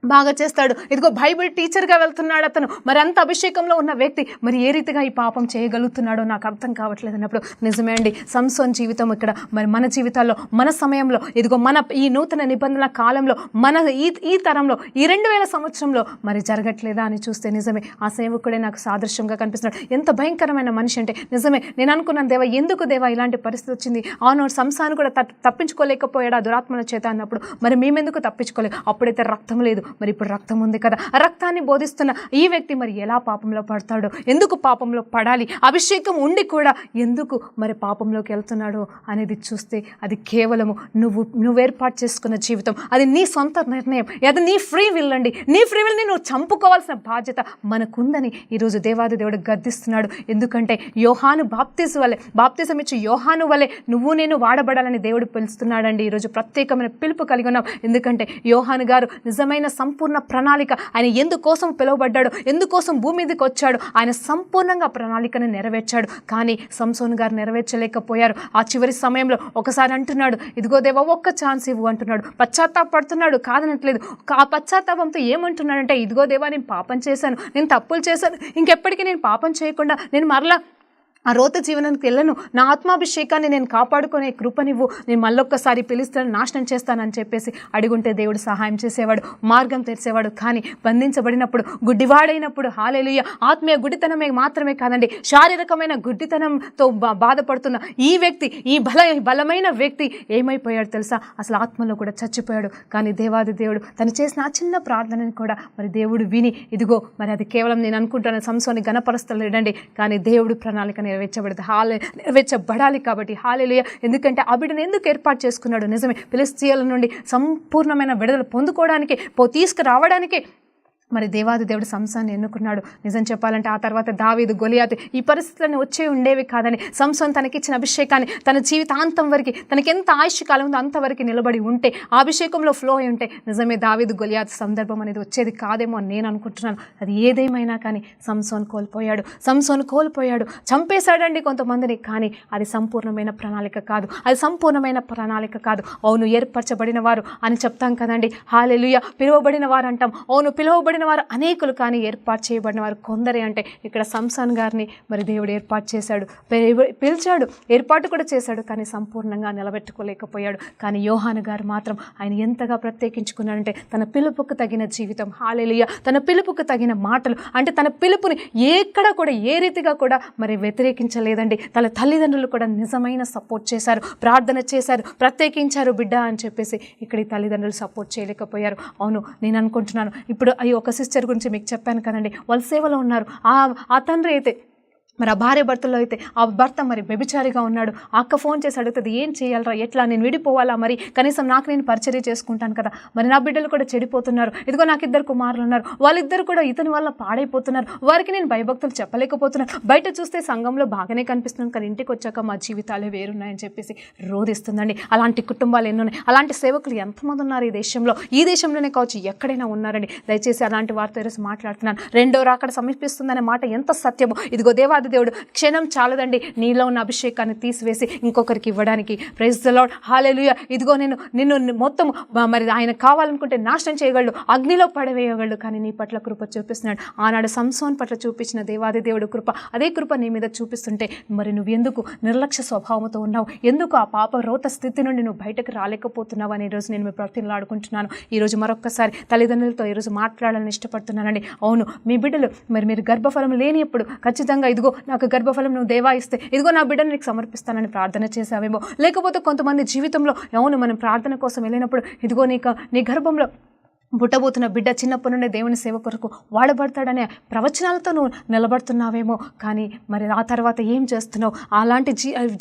బాగా చేస్తాడు, ఇదిగో బైబిల్ టీచర్గా వెళ్తున్నాడు అతను, మరి అంత అభిషేకంలో ఉన్న వ్యక్తి మరి ఏ రీతిగా ఈ పాపం చేయగలుగుతున్నాడో నాకు అర్థం కావట్లేదు అన్నప్పుడు నిజమే అండి. సంసోన్ జీవితం ఇక్కడ మరి మన జీవితాల్లో, మన సమయంలో, ఇదిగో మన ఈ నూతన నిబంధనల కాలంలో, మన ఈ తరంలో, ఈ 2000 సంవత్సరంలో మరి జరగట్లేదా అని చూస్తే నిజమే ఆ సేవకుడే నాకు సాదృశ్యంగా కనిపిస్తున్నాడు. ఎంత భయంకరమైన మనిషి అంటే నిజమే. నేను అనుకున్నాను, దేవా ఎందుకు దేవా ఇలాంటి పరిస్థితి వచ్చింది? అవును, సంసారం కూడా తప్పించుకోలేకపోయాడు ఆ దురాత్మల చేత అన్నప్పుడు మరి మేమెందుకు తప్పించుకోలేదు? అప్పుడైతే రక్తం లేదు, మరి ఇప్పుడు రక్తం ఉంది కదా. ఆ రక్తాన్ని బోధిస్తున్న ఈ వ్యక్తి మరి ఎలా పాపంలో పడతాడు? ఎందుకు పాపంలో పడాలి? అభిషేకం ఉండి కూడా ఎందుకు మరి పాపంలోకి వెళ్తున్నాడు అనేది చూస్తే అది కేవలము నువ్వు ఏర్పాటు చేసుకున్న జీవితం, అది నీ సొంత నిర్ణయం, అది నీ ఫ్రీ విల్ అండి. నీ ఫ్రీ విల్ని నువ్వు చంపుకోవాల్సిన బాధ్యత మనకుందని ఈరోజు దేవాది దేవుడు గద్దిస్తున్నాడు. ఎందుకంటే యోహాను బాప్తిజం ఇచ్చి యోహాను వలె నువ్వు నేను వాడబడాలని దేవుడు పిలుస్తున్నాడండి. ఈరోజు ప్రత్యేకమైన పిలుపు కలిగి ఉన్నాం. ఎందుకంటే యోహాను గారు నిజమైన సంపూర్ణ ప్రణాళిక, ఆయన ఎందుకోసం పిలువబడ్డాడు, ఎందుకోసం భూమి మీదకి వచ్చాడు, ఆయన సంపూర్ణంగా ప్రణాళికను నెరవేర్చాడు. కానీ సంసోన్ గారు నెరవేర్చలేకపోయారు. ఆ చివరి సమయంలో ఒకసారి అంటున్నాడు, ఇదిగో దేవా ఒక్క ఛాన్స్ ఇవ్వు అంటున్నాడు. పశ్చాత్తాపడుతున్నాడు, కాదనట్లేదు. ఆ పశ్చాత్తాపంతో ఏమంటున్నాడంటే, ఇదిగో దేవా నేను పాపం చేశాను, నేను తప్పులు చేశాను, ఇంకెప్పటికీ నేను పాపం చేయకుండా నేను మరలా ఆ రోత జీవనానికి వెళ్ళను, నా ఆత్మాభిషేకాన్ని నేను కాపాడుకునే కృపనివ్వు, నేను మళ్ళొక్కసారి పిలుస్తాను, నాశనం చేస్తానని చెప్పేసి అడుగుంటే దేవుడు సహాయం చేసేవాడు, మార్గం తెరిచేవాడు. కానీ బంధించబడినప్పుడు, గుడ్డివాడైనప్పుడు, హల్లెలూయా, ఆత్మీయ గుడ్డితనమే మాత్రమే కాదండి, శారీరకమైన గుడ్డితనంతో బాధపడుతున్న ఈ వ్యక్తి, ఈ బలమైన వ్యక్తి ఏమైపోయాడు తెలుసా? అసలు ఆత్మలో కూడా చచ్చిపోయాడు. కానీ దేవాది దేవుడు తను చేసిన ఆ చిన్న ప్రార్థనని కూడా మరి దేవుడు విని, ఇదిగో మరి అది కేవలం నేను అనుకుంటాను సంసోని గణపరుస్తలేడండి, కానీ దేవుడు ప్రణాళిక నెరవేర్చబడాలి. కాబట్టి హల్లెలూయా. ఎందుకంటే ఆ బిడ్డను ఎందుకు ఏర్పాటు చేసుకున్నాడు? నిజమే, ఫిలిష్తీయుల నుండి సంపూర్ణమైన విడుదల పొందుకోవడానికి, తీసుకురావడానికి మరి దేవాది దేవుడు సంసోన్ని ఎన్నుకున్నాడు. నిజం చెప్పాలంటే ఆ తర్వాత దావీదు, గొలియాతు ఈ పరిస్థితులను వచ్చే ఉండేవి కాదని సంసోన్ తనకిచ్చిన అభిషేకాన్ని తన జీవితాంతం వరకు, తనకి ఎంత ఆయుష్ కాలం ఉందో అంతవరకు నిలబడి ఉంటే, ఆ అభిషేకంలో ఫ్లో అయి ఉంటే నిజమే దావీదు గొలియాతు సందర్భం అనేది వచ్చేది కాదేమో అని నేను అనుకుంటున్నాను. అది ఏదేమైనా కానీ సంసోన్ కోల్పోయాడు. చంపేశాడండి కొంతమందిని, కానీ అది సంపూర్ణమైన ప్రణాళిక కాదు. అవును, ఏర్పరచబడిన వారు అని చెప్తాం కదండి, హల్లెలూయా. పిలువబడిన వారు అంటాం, అవును పిలువబడిన వారు అనేకులు, కానీ ఏర్పాటు చేయబడిన వారు కొందరే. అంటే ఇక్కడ సంసోన్ గారిని మరి దేవుడు ఏర్పాటు చేశాడు, పిలిచాడు, ఏర్పాటు కూడా చేశాడు, కానీ సంపూర్ణంగా నిలబెట్టుకోలేకపోయాడు. కానీ యోహాను గారు మాత్రం ఆయన ఎంతగా ప్రత్యేకించుకున్నాడంటే తన పిలుపుకు తగిన జీవితం, హల్లెలూయా, తన పిలుపుకు తగిన మాటలు, అంటే తన పిలుపుని ఎక్కడ కూడా ఏ రీతిగా కూడా మరి వ్యతిరేకించలేదండి. తన తల్లిదండ్రులు కూడా నిజమైన సపోర్ట్ చేశారు, ప్రార్థన చేశారు, ప్రత్యేకించారు బిడ్డ అని చెప్పేసి. ఇక్కడ ఈ తల్లిదండ్రులు సపోర్ట్ చేయలేకపోయారు. అవును, నేను అనుకుంటున్నాను ఇప్పుడు ఒక సిస్టర్ గురించి మీకు చెప్పాను కదండి, వాళ్ళ సేవలో ఉన్నారు. ఆ తండ్రి అయితే మరి ఆ భార్య భర్తలో అయితే ఆ భర్త మరి వ్యభిచారిగా ఉన్నాడు. అక్క ఫోన్ చేసి అడుగుతుంది, ఏం చేయాలరా, ఎట్లా, నేను విడిపోవాలా, మరి కనీసం నాకు నేను పరిచర్య చేసుకుంటాను కదా, మరి నా బిడ్డలు కూడా చెడిపోతున్నారు, ఇదిగో నాకు 2 కుమారులు ఉన్నారు, వాళ్ళిద్దరు కూడా ఇతని వల్ల పాడైపోతున్నారు, వారికి నేను భయభక్తులు చెప్పలేకపోతున్నాను, బయట చూస్తే సంఘంలో బాగానే కనిపిస్తున్నాను, కానీ ఇంటికి వచ్చాక మా జీవితాలే వేరున్నాయని చెప్పేసి రోధిస్తుందండి. అలాంటి కుటుంబాలు ఎన్నున్నాయి, అలాంటి సేవకులు ఎంతమంది ఉన్నారు ఈ దేశంలోనే కావచ్చు, ఎక్కడైనా ఉన్నారండి. దయచేసి అలాంటి వారితో ఈరోజు మాట్లాడుతున్నాను. రెండో రాకడ సమీపిస్తుందనే మాట ఎంత సత్యమో. ఇదిగో దేవాది దేవుడు క్షణం చాలదండి నీలో ఉన్న అభిషేకాన్ని తీసివేసి ఇంకొకరికి ఇవ్వడానికి. ప్రైజ్ ది లార్డ్, హల్లెలూయా. ఇదిగో నిన్ను మొత్తం మరి ఆయన కావాలనుకుంటే నాశనం చేయగలడు, అగ్నిలో పడవేయగలడు, కానీ నీ పట్ల కృప చూపిస్తున్నాడు. ఆనాడు సంసోన్ పట్ల చూపించిన దేవాది దేవుడు కృప, అదే కృప నీ మీద చూపిస్తుంటే మరి నువ్వు ఎందుకు నిర్లక్ష్య స్వభావంతో ఉన్నావు, ఎందుకు ఆ పాప రోత స్థితి నుండి నువ్వు బయటకు రాలేకపోతున్నావు అని ఈరోజు నేను మీ ప్రతిలాడుకుంటున్నాను. ఈరోజు మరొక్కసారి తల్లిదండ్రులతో ఈరోజు మాట్లాడాలని ఇష్టపడుతున్నానండి. అవును, మీ బిడ్డలు మరి మీరు గర్భఫలం లేనిప్పుడు ఖచ్చితంగా ఇదిగో నాకు గర్భఫలం నువ్వు దేవా ఇస్తే ఇదిగో నా బిడ్డను నీకు సమర్పిస్తానని ప్రార్థన చేసావేమో. లేకపోతే కొంతమంది జీవితంలో అవును మనం ప్రార్థన కోసం వెళ్ళినప్పుడు ఇదిగో నీ గర్భంలో పుట్టబోతున్న బిడ్డ చిన్నప్పటి నుండి దేవుని సేవ కొరకు వాడబడతాడనే ప్రవచనాలతో నువ్వు నిలబడుతున్నావేమో. కానీ మరి ఆ తర్వాత ఏం చేస్తున్నావు? అలాంటి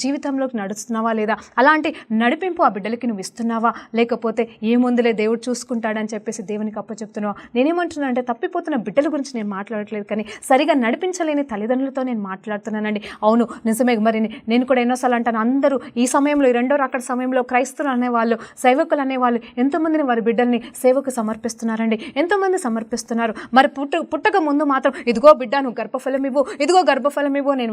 జీవితంలోకి నడుస్తున్నావా లేదా? అలాంటి నడిపింపు ఆ బిడ్డలకి నువ్వు ఇస్తున్నావా? లేకపోతే ఏముందులే దేవుడు చూసుకుంటాడని చెప్పేసి దేవునికి అప్పచెప్తున్నావా? నేనేమంటున్నా అంటే తప్పిపోతున్న బిడ్డల గురించి నేను మాట్లాడట్లేదు, కానీ సరిగా నడిపించలేని తల్లిదండ్రులతో నేను మాట్లాడుతున్నానండి. అవును నిజమే. మరి నేను కూడా ఎన్నోసార్లు అంటాను, అందరూ ఈ సమయంలో ఈ రెండో రాకడ సమయంలో క్రైస్తవులు అనేవాళ్ళు, సేవకులు అనేవాళ్ళు ఎంతోమందిని వారి బిడ్డల్ని సేవకు సమర్పిస్తున్నారండి. ఎంతోమంది సమర్పిస్తున్నారు. మరి పుట్టక ముందు మాత్రం ఇదిగో బిడ్డ నువ్వు గర్భఫలం ఇవ్వు, ఇదిగో గర్భఫలం ఇవ్వు, నేను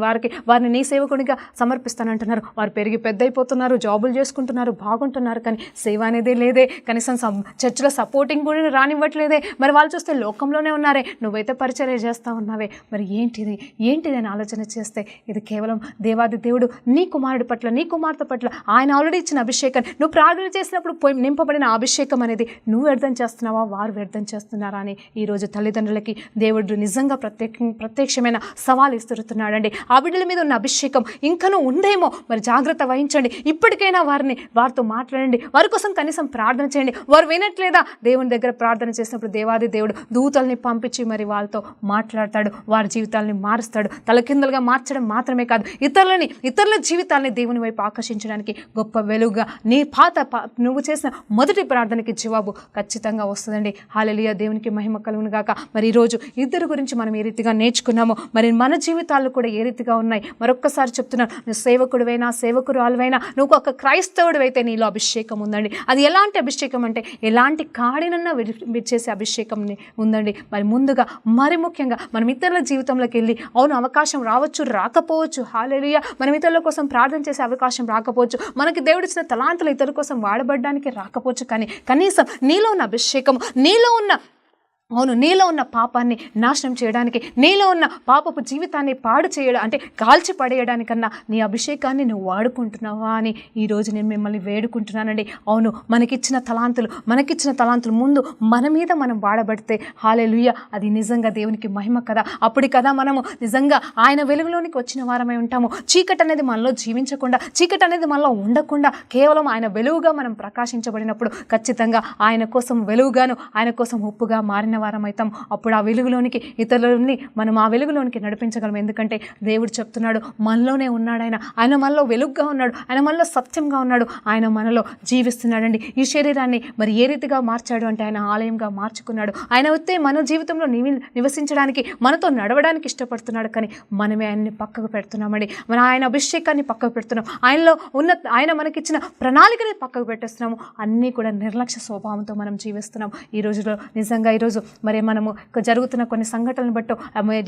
వారిని నీ సేవకునిగా సమర్పిస్తానంటున్నారు. వారు పెరిగి పెద్ద అయిపోతున్నారు, జాబులు చేసుకుంటున్నారు, బాగుంటున్నారు, కానీ సేవ అనేది లేదే. కనీసం చర్చిలో సపోర్టింగ్ కూడా రానివ్వట్లేదే. మరి వాళ్ళు చూస్తే లోకంలోనే ఉన్నారే, నువ్వైతే పరిచర్య చేస్తూ ఉన్నావే. మరి ఏంటిది అని ఆలోచన చేస్తే ఇది కేవలం దేవాది దేవుడు నీ కుమారుడి పట్ల, నీ కుమార్తె పట్ల ఆయన ఆల్రెడీ ఇచ్చిన అభిషేకాన్ని నువ్వు ప్రార్థన చేసినప్పుడు నింపబడిన అభిషేకం అనేది నువ్వు వ్యర్థం చేస్తున్నావా, వారు వ్యర్థం చేస్తున్నారా అని ఈరోజు తల్లిదండ్రులకి దేవుడు నిజంగా ప్రత్యక్షమైన సవాల్ ఇస్తున్నాడండి. ఆ బిడ్డల మీద ఉన్న అభిషేకం ఇంకనూ ఉందేమో, మరి జాగ్రత్త వహించండి. ఇప్పటికైనా వారితో మాట్లాడండి, వారి కోసం కనీసం ప్రార్థన చేయండి. వారు వినట్లేదా? దేవుని దగ్గర ప్రార్థన చేసినప్పుడు దేవాది దేవుడు దూతల్ని పంపించి మరి వాళ్ళతో మాట్లాడతాడు, వారి జీవితాలని మారుస్తాడు. తలకిందులుగా మార్చడం మాత్రమే కాదు, ఇతరుల జీవితాలని దేవుని వైపు ఆకర్షించడానికి గొప్ప వెలుగుగా నువ్వు చేసిన మొదటి ప్రార్థనకి జవాబు ఖచ్చితంగా వస్తుంది. వస్తుందండి. హల్లెలూయా, దేవునికి మహిమ కలుగును గాక. మరి ఈరోజు ఇద్దరు గురించి మనం ఏ రీతిగా నేర్చుకున్నామో, మరి మన జీవితాలు కూడా ఏ రీతిగా ఉన్నాయి మరొక్కసారి చెప్తున్నాను. నువ్వు సేవకుడివైనా సేవకురాలువైనా నువ్వు ఒక క్రైస్తవుడివైతే నీలో అభిషేకం ఉందండి. అది ఎలాంటి అభిషేకం అంటే ఎలాంటి కాడినన్నా విడిచేసే అభిషేకం ఉందండి. మరి ముందుగా మరి ముఖ్యంగా మనం ఇతరుల జీవితంలోకి వెళ్ళి అవును అవకాశం రావచ్చు రాకపోవచ్చు, హల్లెలూయా, మనం ఇతరుల కోసం ప్రార్థన చేసే అవకాశం రాకపోవచ్చు, మనకి దేవుడిచ్చిన తలాంతులు ఇతరుల కోసం వాడబడడానికి రాకపోవచ్చు, కానీ కనీసం నీలో ఉన్న అభిషేకం, నీలో ఉన్న పాపాన్ని నాశనం చేయడానికి, నీలో ఉన్న పాపపు జీవితాన్ని పాడు చేయడం అంటే కాల్చి పడేయడానికన్నా నీ అభిషేకాన్ని నువ్వు వాడుకుంటున్నావా అని ఈరోజు నేను మిమ్మల్ని వేడుకుంటున్నానండి. అవును, మనకిచ్చిన తలాంతులు ముందు మన మీద మనం వాడబడితే హల్లెలూయా, అది నిజంగా దేవునికి మహిమ కదా. అప్పుడు కదా మనము నిజంగా ఆయన వెలుగులోనికి వచ్చిన వారమై ఉంటాము. చీకటి అనేది మనలో జీవించకుండా, చీకటి అనేది మనలో ఉండకుండా కేవలం ఆయన వెలుగుగా మనం ప్రకాశించబడినప్పుడు ఖచ్చితంగా ఆయన కోసం వెలుగుగాను, ఆయన కోసం ఉప్పుగా మారిన వారమైతాం. అప్పుడు ఆ వెలుగులోనికి ఇతరులని మనం ఆ వెలుగులోనికి నడిపించగలం. ఎందుకంటే దేవుడు చెప్తున్నాడు మనలోనే ఉన్నాడు, ఆయన మనలో వెలుగుగా ఉన్నాడు, ఆయన మనలో సత్యంగా ఉన్నాడు, ఆయన మనలో జీవిస్తున్నాడండి. ఈ శరీరాన్ని మరి ఏ రీతిగా మార్చాడు అంటే ఆయన ఆలయంగా మార్చుకున్నాడు. ఆయన వస్తే మన జీవితంలో నివసించడానికి, మనతో నడవడానికి ఇష్టపడుతున్నాడు, కానీ మనమే ఆయన్ని పక్కకు పెడుతున్నామండి. మన ఆయన అభిషేకాన్ని పక్కకు పెడుతున్నాం, ఆయన మనకిచ్చిన ప్రణాళికని పక్కకు పెట్టేస్తున్నాము. అన్నీ కూడా నిర్లక్ష్య స్వభావంతో మనం జీవిస్తున్నాం. ఈ రోజులో నిజంగా ఈరోజు మరి మనము జరుగుతున్న కొన్ని సంఘటనలు బట్టో,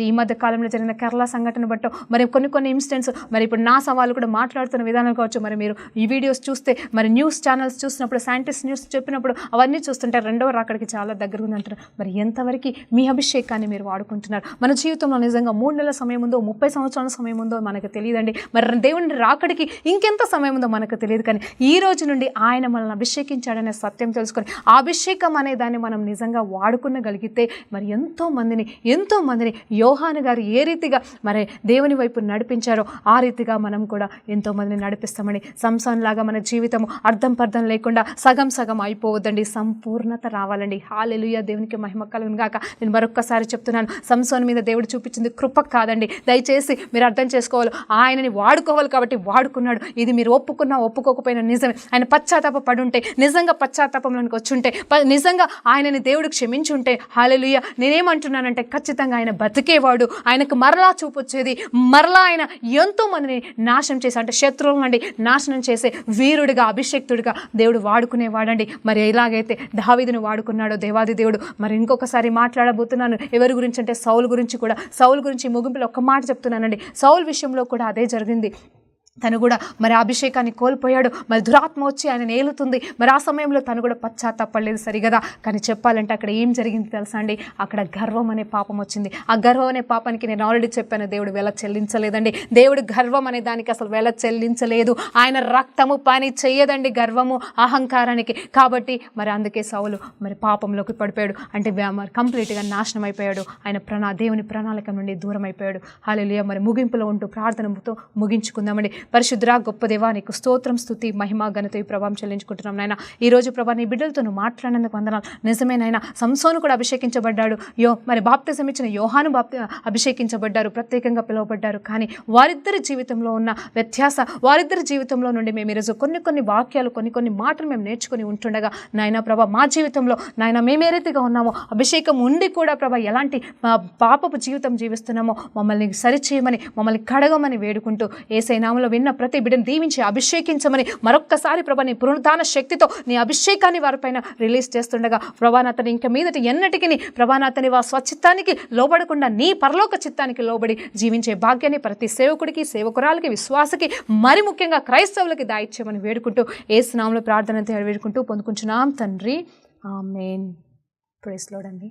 ఈ మధ్య కాలంలో జరిగిన కేరళ సంఘటన బట్టో, మరి కొన్ని ఇన్సిడెంట్స్, మరి ఇప్పుడు నా సవాళ్ళు కూడా మాట్లాడుతున్న విధానం కావచ్చు, మరి మీరు ఈ వీడియోస్ చూస్తే, మరి న్యూస్ ఛానల్స్ చూసినప్పుడు, సైంటిస్ట్ న్యూస్ చెప్పినప్పుడు అవన్నీ చూస్తుంటే రెండవ రాకడికి చాలా దగ్గర ఉందంటారు. మరి ఎంతవరకు మీ అభిషేకాన్ని మీరు వాడుకుంటున్నారు? మన జీవితంలో నిజంగా 3 నెలల సమయం ఉందో, 30 సంవత్సరాల సమయం ఉందో మనకు తెలియదండి. మరి దేవుని రాకడికి ఇంకెంత సమయం ఉందో మనకు తెలియదు, కానీ ఈ రోజు నుండి ఆయన మనల్ని అభిషేకించాడనే సత్యం తెలుసుకొని ఆ అభిషేకం అనే దాన్ని మనం నిజంగా వాడుకునగలిగితే మరి ఎంతో మందిని యోహాను గారు ఏ రీతిగా మరి దేవుని వైపు నడిపించారో ఆ రీతిగా మనం కూడా ఎంతో మందిని నడిపిస్తామని. సంసోన్ లాగా మన జీవితం అర్థం పర్థం లేకుండా సగం అయిపోవద్దండి, సంపూర్ణత రావాలండి. హల్లెలూయా, దేవునికి మహిమ కలుగును గాక. నేను మరొక్కసారి చెప్తున్నాను, సంసోన్ మీద దేవుడు చూపించింది కృప కాదండి. దయచేసి మీరు అర్థం చేసుకోవాలి, ఆయనని వాడుకోవాలి కాబట్టి వాడుకున్నాడు. ఇది మీరు ఒప్పుకున్నా ఒప్పుకోకపోయినా నిజమే. ఆయన పశ్చాత్తాప పడుంటే, నిజంగా పశ్చాత్తాపంలోనికి వచ్చుంటే, నిజంగా ఆయనని దేవుడు క్షమించుంటే, హల్లెలూయా, నేనేమంటున్నానంటే ఖచ్చితంగా ఆయన బతికేవాడు, ఆయనకు మరలా చూపొచ్చేది, మరలా ఆయన ఎంతో మందిని నాశనం చేసి, అంటే శత్రువుల నుండి నాశనం చేసే వీరుడిగా, అభిషేక్తుడిగా దేవుడు వాడుకునేవాడండి. మరి ఎలాగైతే దావీదును వాడుకున్నాడో దేవాది దేవుడు, మరి ఇంకొకసారి మాట్లాడబోతున్నాను ఎవరి గురించి అంటే సౌలు గురించి ముగింపులో ఒక్క మాట చెప్తున్నానండి. సౌలు విషయంలో కూడా అదే జరిగింది. తను కూడా మరి అభిషేకాన్ని కోల్పోయాడు, మరి దురాత్మ వచ్చి ఆయన ఏలుతుంది. మరి ఆ సమయంలో తను కూడా పశ్చాత్తాపడలేదు సరిగదా. కానీ చెప్పాలంటే అక్కడ ఏం జరిగింది తెలుసా అండి? అక్కడ గర్వం అనే పాపం వచ్చింది. ఆ గర్వం అనే పాపానికి నేను ఆల్రెడీ చెప్పాను, దేవుడు వెల చెల్లించలేదండి. దేవుడు గర్వం అనే దానికి అసలు వెల చెల్లించలేదు. ఆయన రక్తము పని చెయ్యదండి గర్వము అహంకారానికి. కాబట్టి మరి అందుకే సౌలు మరి పాపంలోకి పడిపోయాడు, అంటే మరి కంప్లీట్గా నాశనం అయిపోయాడు. ఆయన దేవుని ప్రణాళిక నుండి దూరం అయిపోయాడు. హల్లెలూయా. మరి ముగింపులో ఉంటూ ప్రార్థనతో ముగించుకుందామండి. పరిశుద్ధుడా గొప్ప దేవా, నీకు స్తోత్రం, స్తుతి, మహిమ, ఘనత, ప్రభావం చెల్లించుకుంటున్నాం నాయన. ఈరోజు ప్రభా నీ బిడ్డలతో నువ్వు మాట్లాడినందుకు వందనాలు. నిజమేనైనా సంసోను కూడా అభిషేకించబడ్డాడు, మరి బాప్తిసం ఇచ్చిన యోహాను అభిషేకించబడ్డారు, ప్రత్యేకంగా పిలువబడ్డారు. కానీ వారిద్దరి జీవితంలో ఉన్న వారిద్దరి జీవితంలో నుండి మేము ఈరోజు కొన్ని వాక్యాలు, కొన్ని మాటలు మేము నేర్చుకుని ఉంటుండగా నాయన ప్రభా, మా జీవితంలో నాయన మేము ఏ రీతిగా ఉన్నామో, అభిషేకం ఉండి కూడా ప్రభా ఎలాంటి పాపపు జీవితం జీవిస్తున్నామో మమ్మల్ని సరిచేయమని, మమ్మల్ని కడగమని వేడుకుంటూ యేసయ్య నామములో విన్న ప్రతి బిడ్డను దీవించి అభిషేకించమని మరొక్కసారి ప్రభా నీ పునరుద్ధాన శక్తితో నీ అభిషేకాన్ని వారిపైన రిలీజ్ చేస్తుండగా ప్రభానాథని ఇంక మీదట ఎన్నటికీ ప్రభానాథని స్వచిత్తానికి లోబడకుండా నీ పరలోక చిత్తానికి లోబడి జీవించే భాగ్యాన్ని ప్రతి సేవకుడికి, సేవకురాలకి, విశ్వాసకి, మరి ముఖ్యంగా క్రైస్తవులకి దాయిచ్యమని వేడుకుంటూ యేసు నామములో ప్రార్థన వేడుకుంటూ పొందుకుంటున్నాం తండ్రి, ఆమేన్. ప్రైజ్ లార్డ్ అండి.